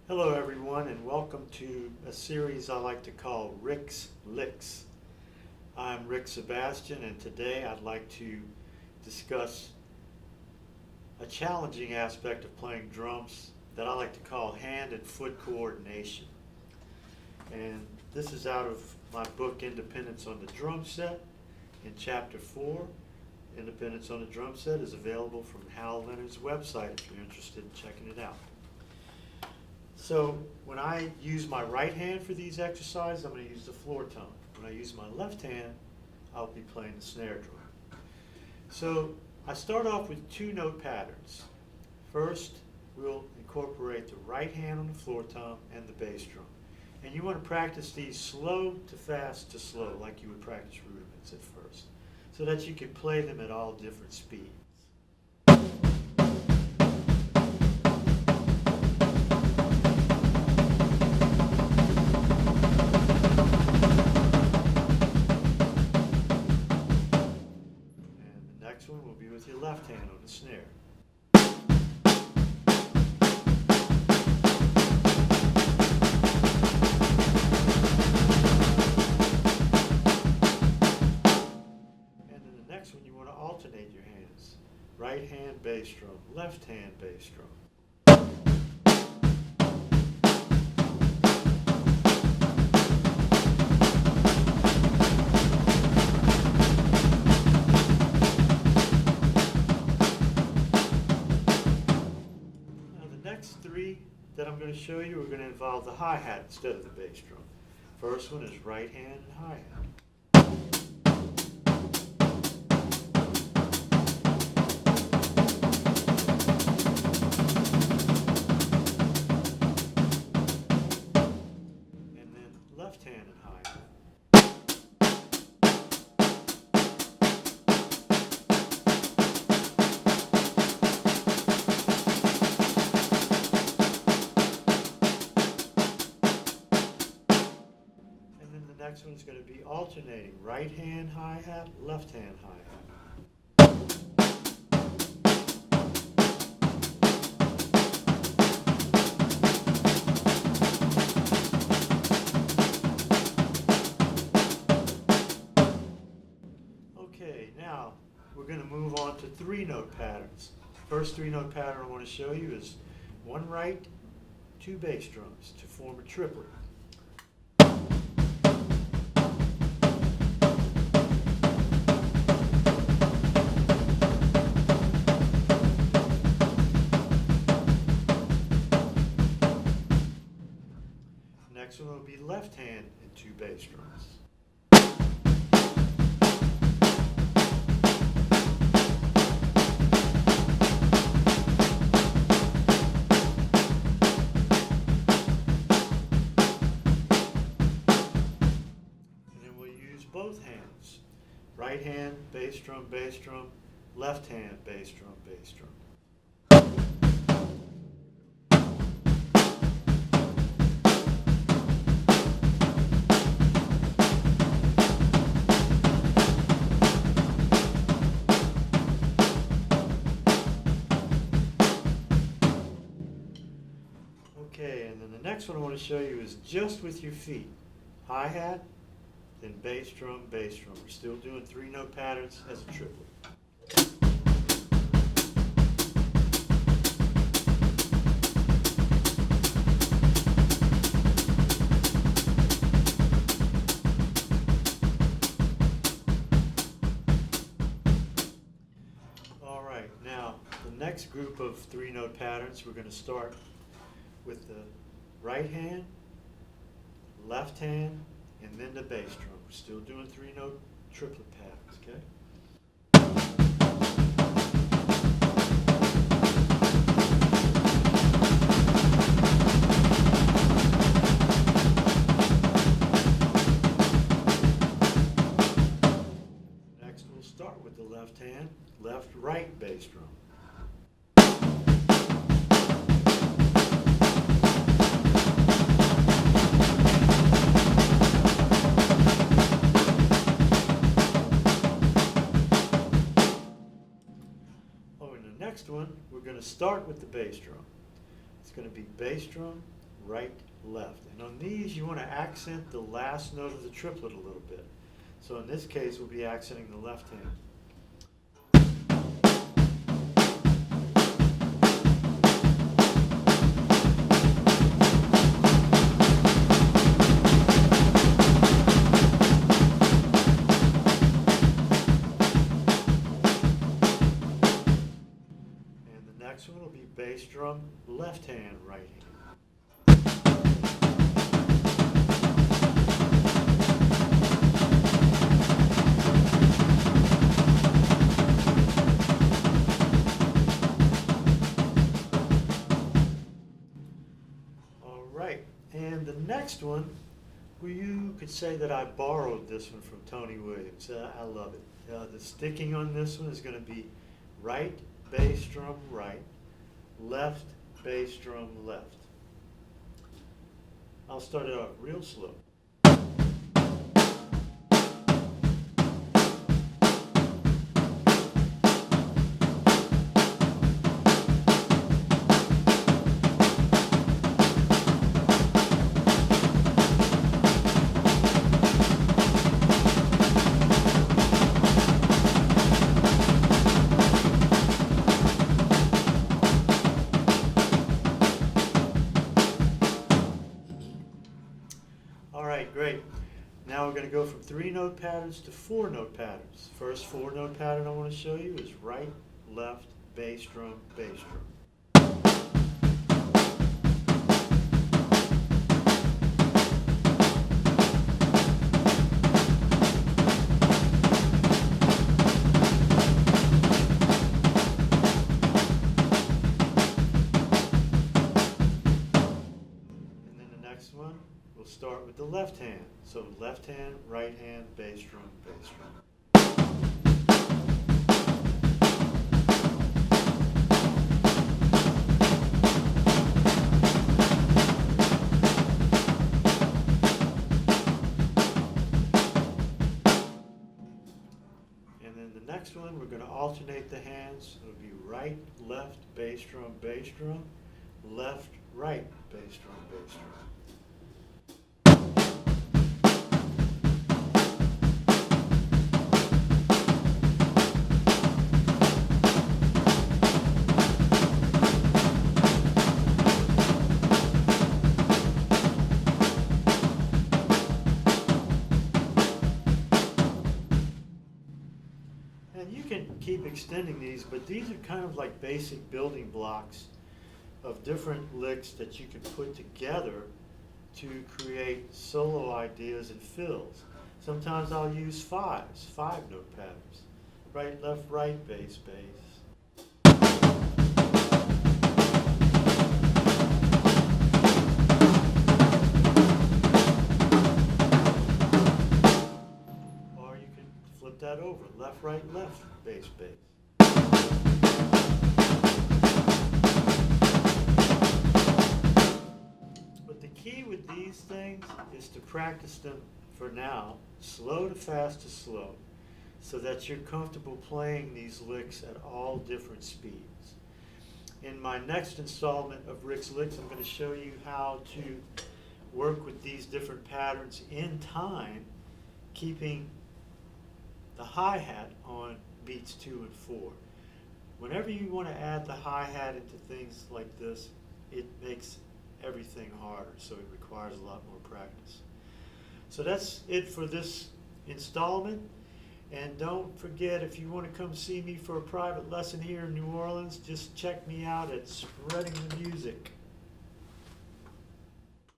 Hello everyone and welcome to a series I like to call Rick's Licks. I'm Rick Sebastian and today I'd like to discuss a challenging aspect of playing drums that I like to call hand and foot coordination. And this is out of my book Independence on the Drum Set in Chapter 4. Independence on the Drum Set is available from Hal Leonard's website if you're interested in checking it out. So when I use my right hand for these exercises, I'm going to use the floor tone. When I use my left hand, I'll be playing the snare drum. So I start off with two note patterns. First, we'll incorporate the right hand on the floor tom and the bass drum. And you want to practice these slow to fast to slow, like you would practice rudiments at first, so that you can play them at all different speeds. Next one will be with your left hand on the snare. And then the next one you want to alternate your hands. Right hand bass drum, left hand bass drum. Next three that I'm going to show you are going to involve the hi-hat instead of the bass drum. First one is right hand and hi-hat. And then left hand and hi-hat. Next one is going to be alternating right hand hi-hat, left hand hi-hat. Okay, now we're going to move on to three note patterns. First three note pattern I want to show you is one right, two bass drums to form a triplet. Next one will be left hand and two bass drums. And then we'll use both hands. Right hand, bass drum, left hand, bass drum, bass drum. Okay, and then the next one I want to show you is just with your feet. Hi-hat, then bass drum, bass drum. We're still doing three note patterns as a triplet. All right, now the next group of three note patterns, we're going to start with the right hand, left hand, and then the bass drum. We're still doing three note triplet patterns, okay? Next we'll start with the left hand, left, right bass drum. Next one, we're going to start with the bass drum. It's going to be bass drum, right, left. And on these, you want to accent the last note of the triplet a little bit. So in this case, we'll be accenting the left hand. Next one will be bass drum, left hand, right hand. All right, and the next one, well, you could say that I borrowed this one from Tony Williams. I love it. The sticking on this one is going to be right, bass drum right, left, bass drum left. I'll start it off real slow. All right, great. Now we're going to go from 3-note patterns to 4-note patterns. First 4-note pattern I want to show you is right, left, bass drum, bass drum. And then the next one, we'll start with the left hand. So left hand, right hand, bass drum, bass drum. And then the next one, we're going to alternate the hands. It'll be right, left, bass drum, left, right, bass drum, bass drum. And you can keep extending these, but these are kind of like basic building blocks of different licks that you can put together to create solo ideas and fills. Sometimes I'll use 5-note patterns. Right, left, right, bass, bass. Or you can flip that over, left, right, left, bass, bass. But the key with these things is to practice them for now, slow to fast to slow, so that you're comfortable playing these licks at all different speeds. In my next installment of Rick's Licks, I'm going to show you how to work with these different patterns in time, keeping the hi-hat on beats 2 and 4. Whenever you want to add the hi-hat into things like this, it makes everything harder, so it requires a lot more practice. So that's it for this installment. And don't forget, if you want to come see me for a private lesson here in New Orleans, just check me out at Spreading the Music.